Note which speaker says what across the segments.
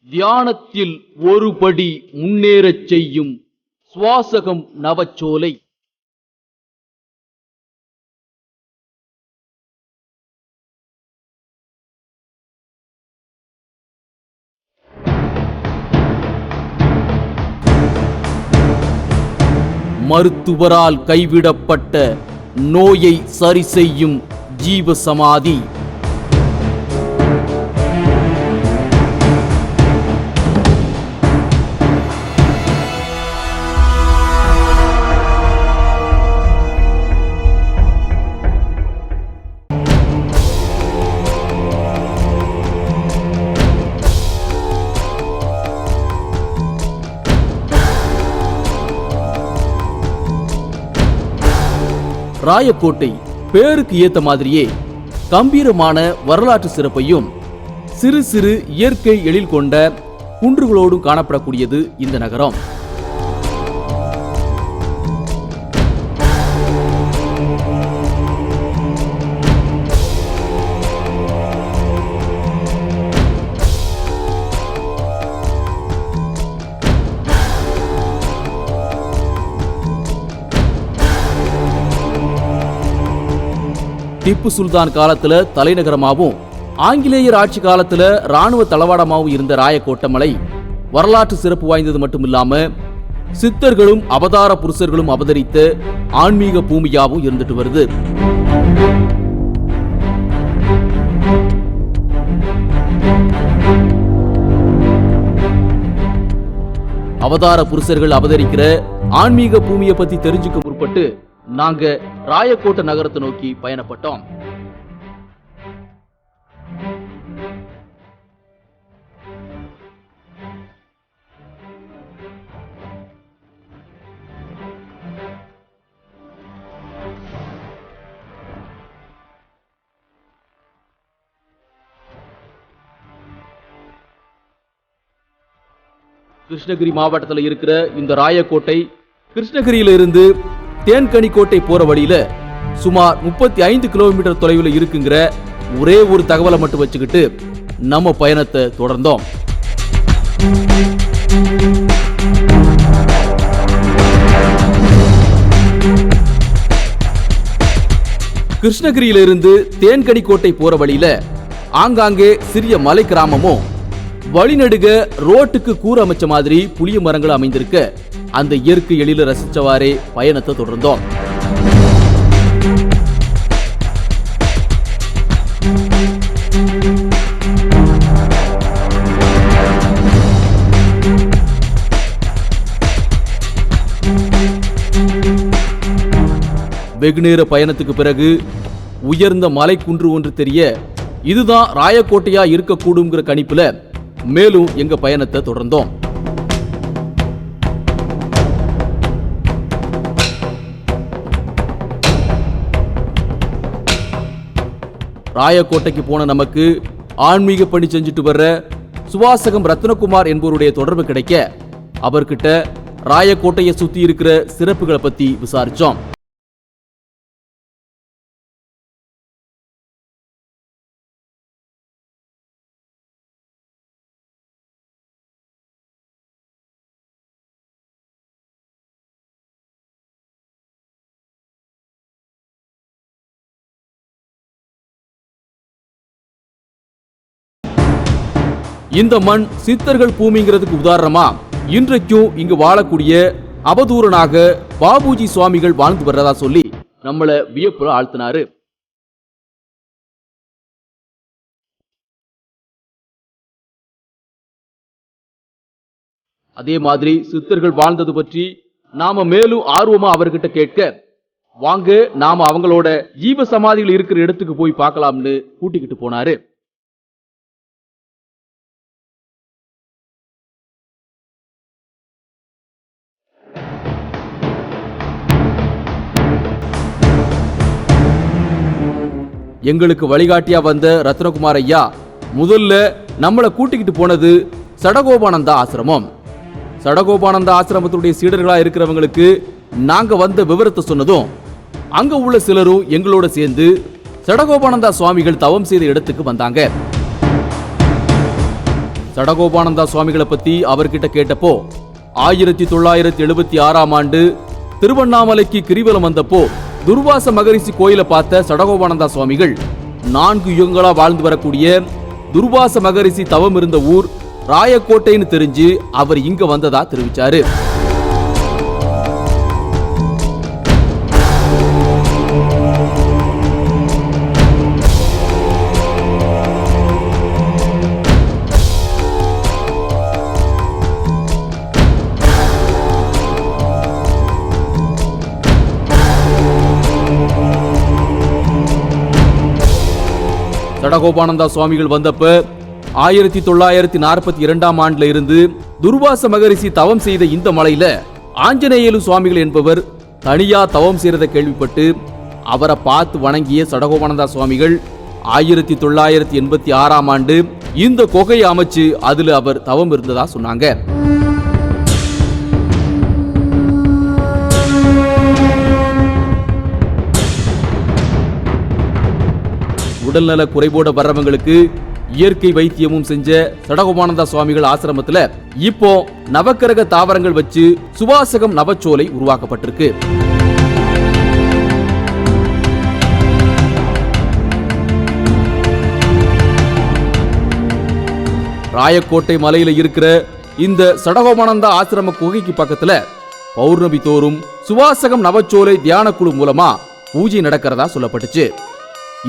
Speaker 1: தியானத்தில் ஒருபடி முன்னேறச் செய்யும் சுவாசகம் நவச்சோலை. மருத்துவரால் கைவிடப்பட்ட நோயை சரி செய்யும் ஜீவசமாதி. ராயக்கோட்டை பேருக்கு ஏத்த மாதிரியே கம்பீரமான வரலாற்று சிறப்பையும் சிறு சிறு இயற்கை எழில் கொண்ட குன்றுகளோடும் காணப்படக்கூடியது இந்த நகரம். திப்பு சுல்தான் காலத்துல தலைநகரமாகவும் ஆங்கிலேயர் ஆட்சி காலத்துல ராணுவ தளவாடமாகவும் இருந்த ராயக்கோட்டை மலை வரலாற்று சிறப்பு வாய்ந்தது மட்டுமில்லாம சித்தர்களும் அவதார புருஷர்களும் அவதரித்த ஆன்மீக பூமியாகவும் இருந்துட்டு வருது. அவதார புருஷர்கள் அவதரிக்கிற ஆன்மீக பூமியை பத்தி தெரிஞ்சுக்க முற்பட்டு நாங்க ராயக்கோட்டை நகரத்தை நோக்கி பயணப்பட்டோம். கிருஷ்ணகிரி மாவட்டத்தில் இருக்கிற இந்த ராயக்கோட்டை கிருஷ்ணகிரியில இருந்து தேன்கனிக்கோட்டை போற வழியில சுமார் 35 கிலோமீட்டர் தொலைவில் இருக்குங்கிற ஒரே ஒரு தகவலை மட்டும் வச்சுக்கிட்டு நம்ம பயணத்தை தொடர்ந்தோம். கிருஷ்ணகிரியிலிருந்து தேன்கனிக்கோட்டை போற வழியில ஆங்காங்கே சிறிய மலை கிராமமும் வழிநடுக ரோட்டுக்கு கூறு அமைச்ச மாதிரி புளிய மரங்கள் அமைந்திருக்க அந்த இயற்கை எழில ரசிச்சவாறே பயணத்தை தொடர்ந்தோம். வெகுநேர பயணத்துக்கு பிறகு உயர்ந்த மலை குன்று ஒன்று தெரிய இதுதான் ராயக்கோட்டையா இருக்கக்கூடும்ங்கிற கணிப்புல மேலும் எங்க பயணத்தை தொடர்ந்தோம். ராயக்கோட்டைக்கு போன நமக்கு ஆன்மீக பணி செஞ்சுட்டு வர்ற சுவாசகம் ரத்னகுமார் என்பவருடைய தொடர்பு கிடைக்க அவர்கிட்ட ராயக்கோட்டையை சுத்தி இருக்கிற சிறப்புகளை பத்தி விசாரிச்சோம். இந்த மண் சித்தர்கள் பூமிங்கிறதுக்கு உதாரணமா இன்றைக்கும் இங்கு வாழக்கூடிய அவதூறனாக பாபுஜி சுவாமிகள் வாழ்ந்து வர்றதா சொல்லி நம்மள வியப்புல ஆழ்த்தினாரு. அதே மாதிரி சித்தர்கள் வாழ்ந்தது பற்றி நாம மேலும் ஆர்வமா அவர்கிட்ட கேட்க வாங்க நாம அவங்களோட ஜீவ சமாதிகள் இருக்கிற இடத்துக்கு போய் பார்க்கலாம்னு கூட்டிக்கிட்டு போனாரு. எங்களுக்கு வழிகாட்டியா வந்த ரத்னகுமார் ஐயா முதல்ல நம்மளை கூட்டிக்கிட்டு போனது சடகோபானந்தா ஆசிரமம். சடகோபானந்தா ஆசிரமத்துடைய சீடர்களா இருக்கிறவங்களுக்கு நாங்க வந்த விவரத்தை சொன்னதும் அங்க உள்ள சிலரும் எங்களோட சேர்ந்து சடகோபானந்தா சுவாமிகள் தவம் செய்த இடத்துக்கு வந்தாங்க. சடகோபானந்தா சுவாமிகளை பத்தி அவர்கிட்ட கேட்டப்போ 1976ஆம் ஆண்டு திருவண்ணாமலைக்கு கிரிவலம் வந்தப்போ துர்வாச மகரிஷி கோயிலை பார்த்த சடகோபானந்தா சுவாமிகள் 4 யுகங்களா வாழ்ந்து வரக்கூடிய துர்வாச மகரிஷி தவம் இருந்த ஊர் ராயக்கோட்டைன்னு தெரிஞ்சு அவர் இங்க வந்ததா தெரிவிச்சாரு. சடகோபானந்தா சுவாமிகள் வந்தப்ப 1942ஆம் ஆண்டுல இருந்து துர்வாச மகரிஷி தவம் செய்த இந்த மலையில ஆஞ்சநேயலு சுவாமிகள் என்பவர் தனியா தவம் செய்யறத கேள்விப்பட்டு அவரை பார்த்து வணங்கிய சடகோபானந்தா சுவாமிகள் 1986ஆம் ஆண்டு இந்த குகையை அமைச்சு அதுல அவர் தவம் இருந்ததா சொன்னாங்க. உடல்நல குறைபோட வர்றவங்களுக்கு இயற்கை வைத்தியமும் செஞ்ச சடகோபானந்தா சுவாமிகள் ஆசிரமத்துல இப்போ நவக்கிரக தாவரங்கள் வச்சு சுவாசகம் நவச்சோலை உருவாக்கப்பட்டிருக்கு. ராயக்கோட்டை மலையில இருக்கிற இந்த சடகோபானந்தா ஆசிரம குகைக்கு பக்கத்துல பௌர்ணமி தோறும் சுவாசகம் நவச்சோலை தியான குழு மூலமா பூஜை நடக்கிறதா சொல்லப்பட்டுச்சு.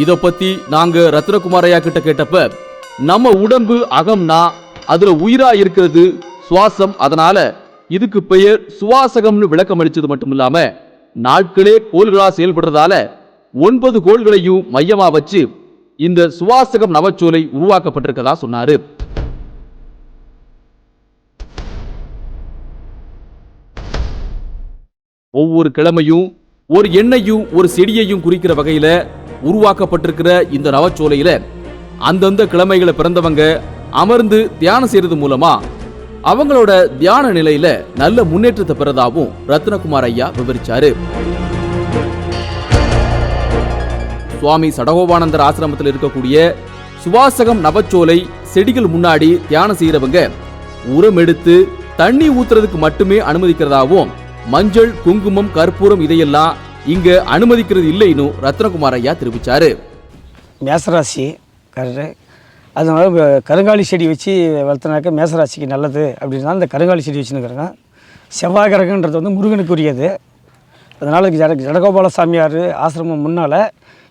Speaker 1: இத பத்தி நாங்க ரத்னகுமாரையா கிட்ட கேட்டப்ப நம்ம உடம்பு அகம்னா அதுல உயிரா இருக்கிறது சுவாசம், அதனால இதுக்கு பெயர் சுவாசகம்னு விளக்கம் அளிச்சது மட்டும் இல்லாம நாட்களே கோள்களா செயல்படுறதால 9 கோள்களையும் மையமா வச்சு இந்த சுவாசகம் நவச்சோலை உருவாக்கப்பட்டிருக்கதா சொன்னாரு. ஒவ்வொரு கிழமையும் ஒரு எண்ணெயும் ஒரு செடியையும் குறிக்கிற வகையில உருவாக்கப்பட்டிருக்கிற இந்த நவச்சோலையில அந்தந்த கிழமைகளை பிறந்தவங்க அமர்ந்து தியானம் செய்யறது மூலமா அவங்களோட தியான நிலையில நல்ல முன்னேற்றத்தை பெறதாவும் ரத்னகுமார் ஐயா விவரிச்சாரு. சுவாமி சடகோபானந்தர் ஆசிரமத்தில் இருக்கக்கூடிய சுவாசகம் நவச்சோலை செடிகள் முன்னாடி தியானம் செய்யறவங்க உரம் எடுத்து தண்ணி ஊத்துறதுக்கு மட்டுமே அனுமதிக்கிறதாவும் மஞ்சள் குங்குமம் கற்பூரம் இதையெல்லாம் இங்க அனுமதிக்கிறது இல்லைன்னு ரத்னகுமார் ஐயா தெரிவிச்சாரு.
Speaker 2: மேசராசி அதனால கருங்காலி செடி வச்சு வளர்த்தினாக்க மேசராசிக்கு நல்லது அப்படின்னா இந்த கருங்காலி செடி வச்சுருக்கிறேங்க. செவ்வாய் கிரகன்றது வந்து முருகனுக்குரியது. அதனால் ஜடகோபால சாமியார் ஆசிரமம் முன்னால்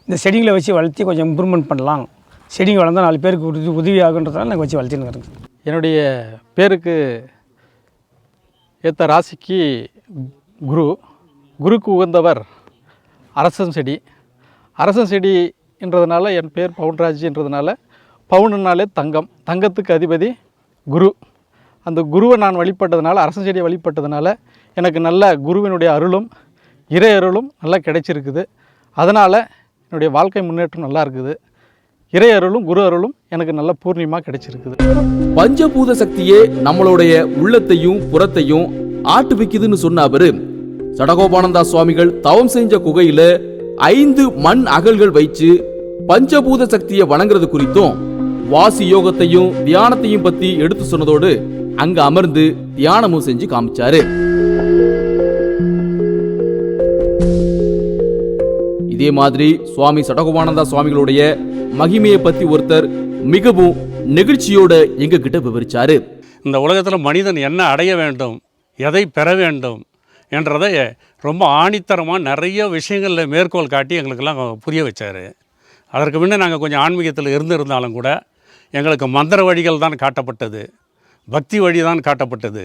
Speaker 2: இந்த செடிகளை வச்சு வளர்த்தி கொஞ்சம் இம்ப்ரூவ்மெண்ட் பண்ணலாம், செடிங்க வளர்ந்தால் 4 பேருக்கு உதவி ஆகுன்றதால நாங்கள் வச்சு வளர்த்தின்னு.
Speaker 3: என்னுடைய பேருக்கு ஏற்ற ராசிக்கு குருக்கு உகந்தவர் அரசன் செடி. அரசன் செடின்றதுனால என் பேர் பவுன்ராஜ்ன்றதுனால பவுனுனாலே தங்கம், தங்கத்துக்கு அதிபதி குரு. அந்த குருவை நான் வழிபட்டதுனால, அரசன் செடியை வழிபட்டதுனால எனக்கு நல்ல குருவினுடைய அருளும் இறை அருளும் நல்லா கிடைச்சிருக்குது. அதனால் என்னுடைய வாழ்க்கை முன்னேற்றம் நல்லா இருக்குது. இறை அருளும் குரு அருளும் எனக்கு நல்ல பூர்ணியமாக கிடைச்சிருக்குது.
Speaker 1: பஞ்சபூத சக்தியே நம்மளுடைய உள்ளத்தையும் புறத்தையும் ஆட்டுவிக்குதுன்னு சொன்ன அவரு சடகோபானந்தா சுவாமிகள் தவம் செஞ்ச குகையில 5 மண் அகல்கள் வைச்சு பஞ்சபூத சக்தியை வணங்குறது குறித்தும் வாசி யோகத்தையும் தியானத்தையும் பத்தி எடுத்து சொன்னதோடு அங்க அமர்ந்து தியானமும் செஞ்சு காமிச்சாரு. இதே மாதிரி சுவாமி சடகோபானந்தா சுவாமிகளுடைய மகிமையை பத்தி ஒருத்தர் மிகவும் நெகிழ்ச்சியோட எங்க கிட்ட விவரிச்சாரு.
Speaker 4: இந்த உலகத்தில் மனிதன் என்ன அடைய வேண்டும், எதை பெற வேண்டும் என்றதை ரொம்ப ஆணித்தரமாக நிறைய விஷயங்களில் மேற்கோள் காட்டி எங்களுக்கெல்லாம் புரிய வச்சார். அதற்கு முன்னே நாங்கள் கொஞ்சம் ஆன்மீகத்தில் இருந்திருந்தாலும் கூட எங்களுக்கு மந்திர வழிகள் தான் காட்டப்பட்டது, பக்தி வழி தான் காட்டப்பட்டது.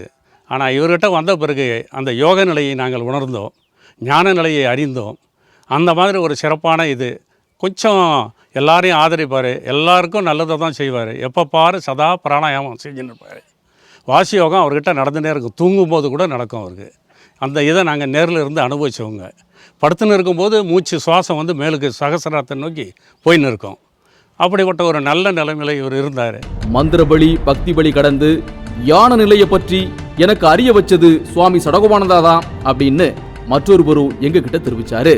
Speaker 4: ஆனால் இவர்கிட்ட வந்த பிறகு அந்த யோக நிலையை நாங்கள் உணர்ந்தோம், ஞான நிலையை அறிந்தோம். அந்த மாதிரி ஒரு சிறப்பான இது கொஞ்சம் எல்லாரையும் ஆதரிப்பார், எல்லாருக்கும் நல்லதை தான் செய்வார். எப்போ பாரு சதா பிராணாயாமம் செஞ்சுன்னு இருப்பார். வாசி யோகம் அவர்கிட்ட நடந்துகிட்டே இருக்கும், தூங்கும்போது கூட நடக்கும் அவருக்கு. அந்த இதை நாங்கள் நேரில் இருந்து அனுபவித்தவங்க. படுத்துன்னு இருக்கும்போது மூச்சு சுவாசம் வந்து மேலுக்கு சகசராத்தை நோக்கி போயின்னு இருக்கும். அப்படிப்பட்ட ஒரு நல்ல நிலைமையில இவர் இருந்தார்.
Speaker 1: மந்திர பலி பக்தி பலி கடந்து யான நிலையை பற்றி எனக்கு அறிய வச்சது சுவாமி சடகோபானந்தா தான் அப்படின்னு மற்றொரு எங்க கிட்ட தெரிவிச்சாரு.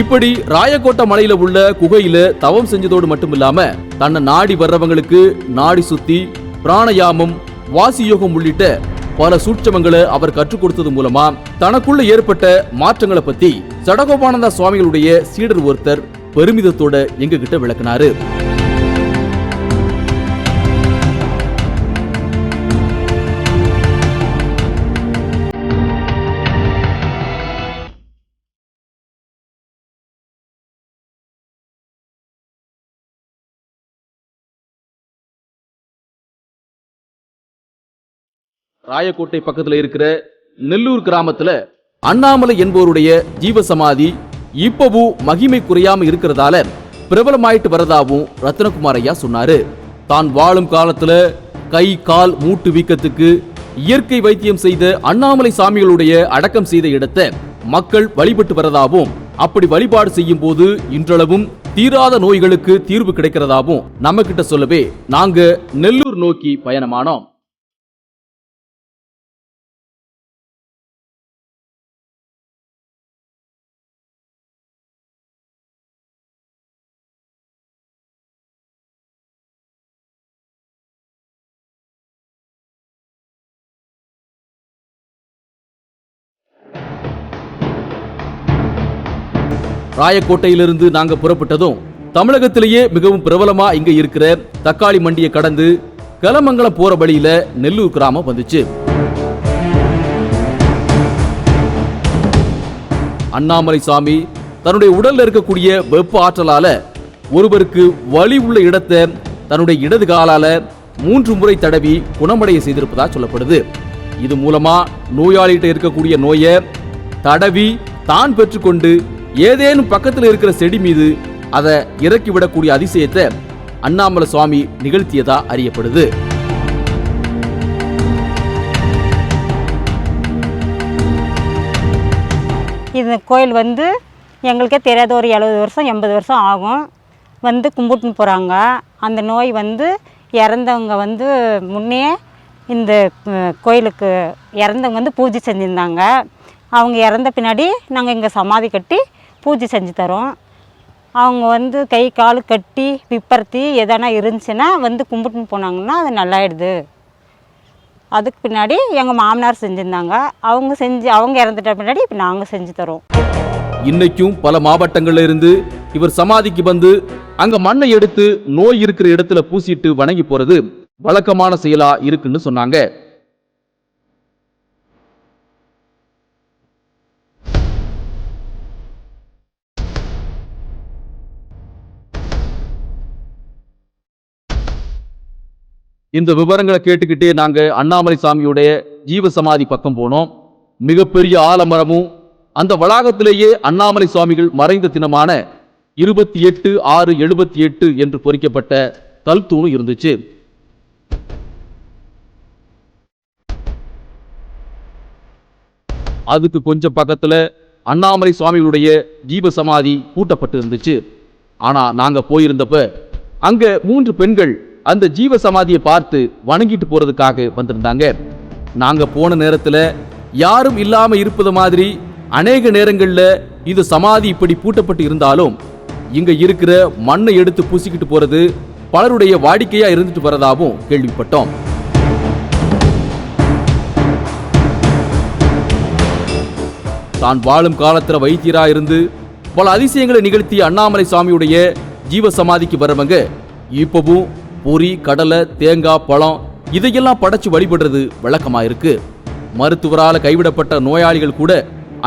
Speaker 1: இப்படி ராயக்கோட்டை மலையில உள்ள குகையில தவம் செஞ்சதோடு மட்டும் இல்லாம தன்னை நாடி வர்றவங்களுக்கு நாடி சுத்தி, பிராணயாமம், வாசியோகம் உள்ளிட்ட பல சூட்சமங்களை அவர் கற்றுக் கொடுத்தது மூலமா தனக்குள்ள ஏற்பட்ட மாற்றங்களை பத்தி சடகோபானந்தா சுவாமிகளுடைய சீடர் ஒருத்தர் பெருமிதத்தோட எங்க கிட்ட விளக்குனாரு. ராயக்கோட்டை பக்கத்துல இருக்கிற நெல்லூர் கிராமத்துல அண்ணாமலை என்பவருடைய ஜீவசமாதி இப்பவும் மகிமை குறையாம இருக்கிறதால பிரபலமாயிட்டு வரதாவும் ரத்னகுமார் ஐயா சொன்னாரு. தான் வாழும் காலத்துல கை கால் மூட்டு வீக்கத்துக்கு இயற்கை வைத்தியம் செய்த அண்ணாமலை சாமிகளுடைய அடக்கம் செய்த இடத்தை மக்கள் வழிபட்டு வரதாவும், அப்படி வழிபாடு செய்யும் போது இன்றளவும் தீராத நோய்களுக்கு தீர்வு கிடைக்கிறதாவும் நம்ம கிட்ட சொல்லவே நாங்க நெல்லூர் நோக்கி பயணமானோம். ராயக்கோட்டையிலிருந்து நாங்க புறப்பட்டதும் தமிழகத்திலேயே மிகவும் பிரபலமா இங்க இருக்கிற தக்காளி மண்டியை கடந்து கலமங்கலம் போற வழியில நெல்லூர் கிராமம் வந்துச்சு. அண்ணாமலை சாமி தன்னுடைய உடல்ல இருக்கக்கூடிய வெப்ப ஆற்றலால ஒருவருக்கு வலி உள்ள இடத்தை தன்னுடைய இடது காலால 3 முறை தடவி குணமடைய செய்திருப்பதா சொல்லப்படுது. இது மூலமா நோயாளிகிட்ட இருக்கக்கூடிய நோயை தடவி தான் பெற்றுக்கொண்டு ஏதேனும் பக்கத்தில் இருக்கிற செடி மீது அதை இறக்கிவிடக்கூடிய அதிசயத்தை அண்ணாமலை சுவாமி நிகழ்த்தியதா அறியப்படுது.
Speaker 5: இந்த கோயில் வந்து எங்களுக்கே தெரியாத ஒரு 70 வருஷம் 80 வருஷம் ஆகும் வந்து கும்பிட்டுன்னு போகிறாங்க. அந்த நோய் வந்து இறந்தவங்க வந்து முன்னே இந்த கோயிலுக்கு இறந்தவங்க வந்து பூஜை செஞ்சுருந்தாங்க. அவங்க இறந்த பின்னாடி நாங்கள் இங்கே சமாதி கட்டி பூஜை செஞ்சு தரோம். அவங்க வந்து கை கால் கட்டி பிப்பர்த்தி எதனா இருந்துச்சுன்னா வந்து கும்பிட்டுன்னு போனாங்கன்னா அது நல்லாயிடுது. அதுக்கு பின்னாடி எங்கள் மாமனார் செஞ்சுருந்தாங்க. அவங்க இறந்துட்ட பின்னாடி இப்போ நாங்கள் செஞ்சு தரோம்.
Speaker 1: இன்னைக்கும் பல மாவட்டங்கள்ல இருந்து இவர் சமாதிக்கு வந்து அங்க மண்ணை எடுத்து நோய் இருக்கிற இடத்துல பூசிட்டு வணங்கி போறது வழக்கமான செயலா இருக்குன்னு சொன்னாங்க. இந்த விவரங்களை கேட்டுக்கிட்டே நாங்க அண்ணாமலை சாமியுடைய ஜீவசமாதி பக்கம் போனோம். மிகப்பெரிய ஆலமரமும் அந்த வளாகத்திலேயே அண்ணாமலை சுவாமிகள் மறைந்த தினமான 28/6/78 என்று பொறிக்கப்பட்ட கல் தூணு இருந்துச்சு. அதுக்கு கொஞ்சம் பக்கத்துல அண்ணாமலை சுவாமிகளுடைய ஜீவசமாதி பூட்டப்பட்டு இருந்துச்சு. ஆனா நாங்க போயிருந்தப்ப அங்க 3 பெண்கள் அந்த ஜீவசமாதியை பார்த்து வணங்கிட்டு போறதுக்காக வந்திருந்தாங்க. நாங்க போன நேரத்துல யாரும் இல்லாம இருப்பது மாதிரி அநேக நேரங்கள்ல இது சமாதி இப்படி பூட்டப்பட்டு இருந்தாலும் இங்க இருக்கிற மண்ணை எடுத்து பூசிக்கிட்டு போறது பலருடைய வாடிக்கையா இருந்துட்டு வரதாவும் கேள்விப்பட்டோம். தான் வாழும் காலத்துல வைத்தியரா இருந்து பல அதிசயங்களை நிகழ்த்திய அண்ணாமலை சாமியுடைய ஜீவசமாதிக்கு வரவங்க இப்பவும் பொரி, கடலை, தேங்காய், பழம் இதையெல்லாம் படைச்சு வழிபடுறது வழக்கமா இருக்கு. மருத்துவரால கைவிடப்பட்ட நோயாளிகள் கூட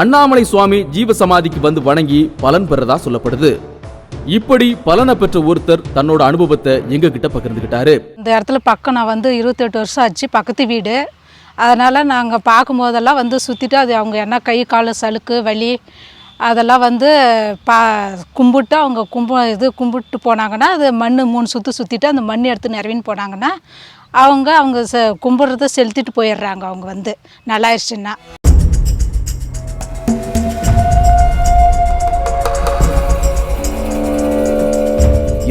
Speaker 1: அண்ணாமலை சுவாமி ஜீவசமாதிக்கு வந்து வணங்கி பலன் பெறதா சொல்லப்படுது. இப்படி பலனை பெற்ற ஒருத்தர் தன்னோட அனுபவத்தை எங்க கிட்ட பகிர்ந்துகிட்டாரு.
Speaker 6: இந்த இடத்துல பக்கம் நான் வந்து 28 வருஷம் ஆச்சு, பக்கத்து வீடு. அதனால் நாங்கள் பார்க்கும்போதெல்லாம் வந்து சுற்றிட்டு அது அவங்க என்ன கை கால் சலுக்கு வலி அதெல்லாம் வந்து கும்பிட்டு அவங்க கும்பிட்டு போனாங்கன்னா அது மண் 3 சுற்றிட்டு அந்த மண் எடுத்து நிறவின்னு போனாங்கன்னா அவங்க கும்பிட்றத செலுத்திட்டு போயிடுறாங்க. அவங்க வந்து நல்லாயிருச்சுன்னா.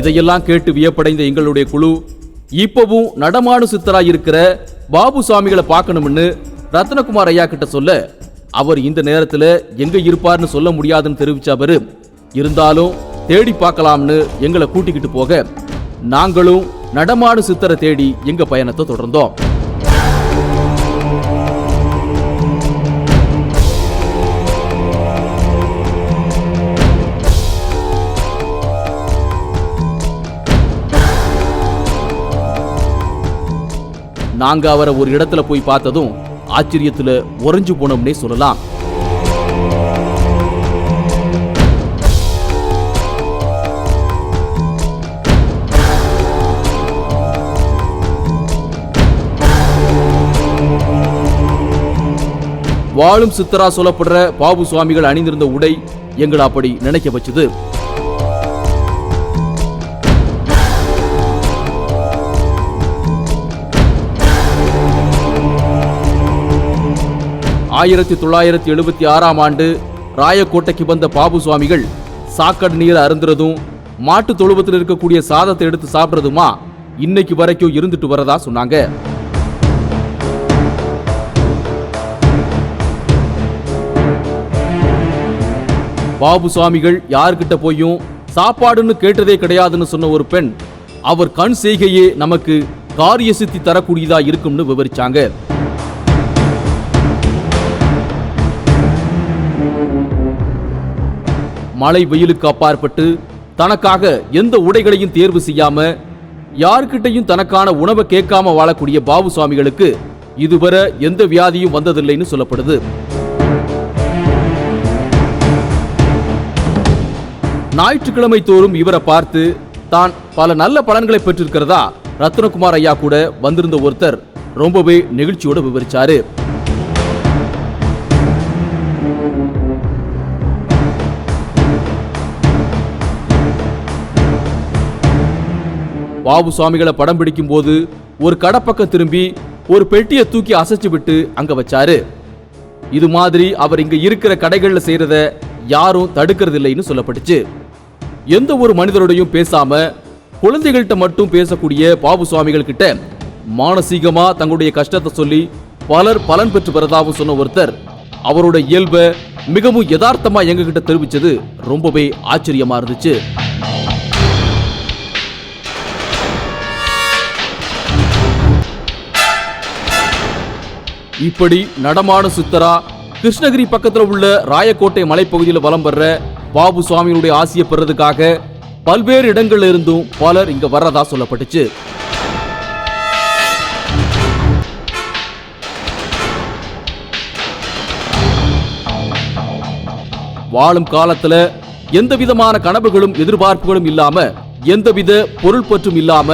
Speaker 1: இதையெல்லாம் கேட்டு வியப்படைந்த எங்களுடைய குழு இப்பவும் நடமாடு சித்தராய் இருக்கிற பாபு சுவாமிகளை பார்க்கணும்னு ரத்னகுமார் ஐயா கிட்ட சொல்ல அவர் இந்த நேரத்துல எங்க இருப்பார்னு சொல்ல முடியாதுன்னு தெரிவிச்ச அவரு இருந்தாலும் தேடி பார்க்கலாம்னு எங்களை கூட்டிக்கிட்டு போக நாங்களும் நடமாடு சித்தரை தேடி எங்க பயணத்தை தொடர்ந்தோம். நாங்க அவரை ஒரு இடத்துல போய் பார்த்ததும் ஆச்சரியத்துல உறைஞ்சு போனோம்னே சொல்லலாம். வாழும் சித்தரா சொல்லப்படுற பாபு சுவாமிகள் அணிந்திருந்த உடை எங்களை அப்படி நினைக்க வச்சது. ஆயிரத்தி 1976 ஆண்டு ராயக்கோட்டைக்கு வந்த பாபு சுவாமிகள் சாக்கடை நீரை அருந்துறதும் மாட்டு தொழுவத்தில் இருக்கக்கூடிய சாதத்தை எடுத்து சாப்பிட்றதுமா இன்னைக்கு வரைக்கும் இருந்துட்டு வரதா சொன்னாங்க. பாபு சுவாமிகள் யார்கிட்ட போயும் சாப்பாடுன்னு கேட்டதே கிடையாதுன்னு சொன்ன ஒரு பெண் அவர் கண் செய்கையே நமக்கு காரிய சித்தி தரக்கூடியதா இருக்கும்னு விவரிச்சாங்க. மழை வெயிலுக்கு அப்பாற்பட்டு தனக்காக எந்த உடைகளையும் தேர்வு செய்யாம யார்கிட்டையும் தனக்கான உணவை கேட்காம வாழக்கூடிய பாபு சுவாமிகளுக்கு இதுவரை எந்த வியாதியும் வந்ததில்லைன்னு சொல்லப்படுது. ஞாயிற்றுக்கிழமை தோறும் இவரை பார்த்து தான் பல நல்ல பலன்களை பெற்றிருக்கிறதா ரத்னகுமார் ஐயா கூட வந்திருந்த ஒருத்தர் ரொம்பவே நெகிழ்ச்சியோட விவரிச்சாரு. பாபு சுவாமிகளை படம் பிடிக்கும் போது ஒரு கடப்பக்கம் திரும்பி ஒரு பெட்டியை தூக்கி அசைச்சு விட்டு அங்க வச்சாரு. இது மாதிரி அவர் இங்க இருக்கிற கடைகள்ல செய்யறத யாரும் தடுக்கிறது இல்லைன்னு சொல்லப்பட்டுச்சு. எந்த ஒரு மனிதரோடையும் பேசாம குழந்தைகள்கிட்ட மட்டும் பேசக்கூடிய பாபு சுவாமிகள் கிட்ட மானசீகமா தங்களுடைய கஷ்டத்தை சொல்லி பலர் பலன் பெற்று வரதாவும் சொன்ன ஒருத்தர் அவரோட இயல்பை மிகவும் யதார்த்தமா எங்க கிட்ட தெரிவிச்சது ரொம்பவே ஆச்சரியமா இருந்துச்சு. இப்படி நடமாடும் சித்தரா கிருஷ்ணகிரி பக்கத்தில் உள்ள ராயக்கோட்டை மலைப்பகுதியில் வலம் வர்ற பாபு சுவாமியுடைய ஆசியை பெறதுக்காக பல்வேறு இடங்கள்ல இருந்தும் பலர் இங்க வர்றதா சொல்லப்பட்டுச்சு. வாழும் காலத்துல எந்த விதமான கனவுகளும் எதிர்பார்ப்புகளும் இல்லாம எந்தவித பொருள் பற்றும் இல்லாம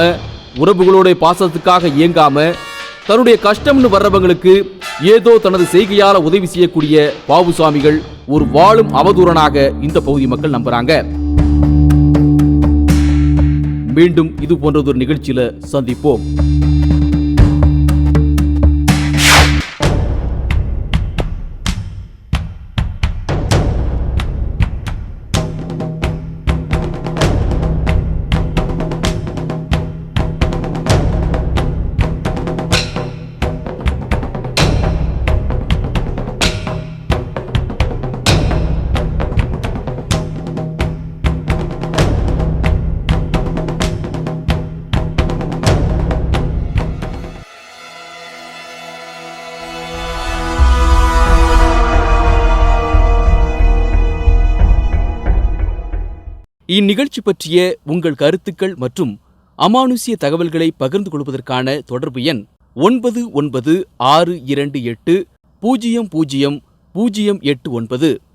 Speaker 1: உறவுகளோட பாசத்துக்காக இயங்காம தன்னுடைய கஷ்டம்னு வர்றவங்களுக்கு ஏதோ தனது செய்கையால உதவி செய்யக்கூடிய பாபு சுவாமிகள் ஒரு வாழும் அவதூறனாக இந்த பகுதி மக்கள் நம்புறாங்க. மீண்டும் இது போன்றதொரு நிகழ்ச்சியில சந்திப்போம். இந்நிகழ்ச்சி பற்றிய உங்கள் கருத்துக்கள் மற்றும் அமானுஷ்ய தகவல்களை பகிர்ந்து கொள்வதற்கான தொடர்பு எண் 996228000089.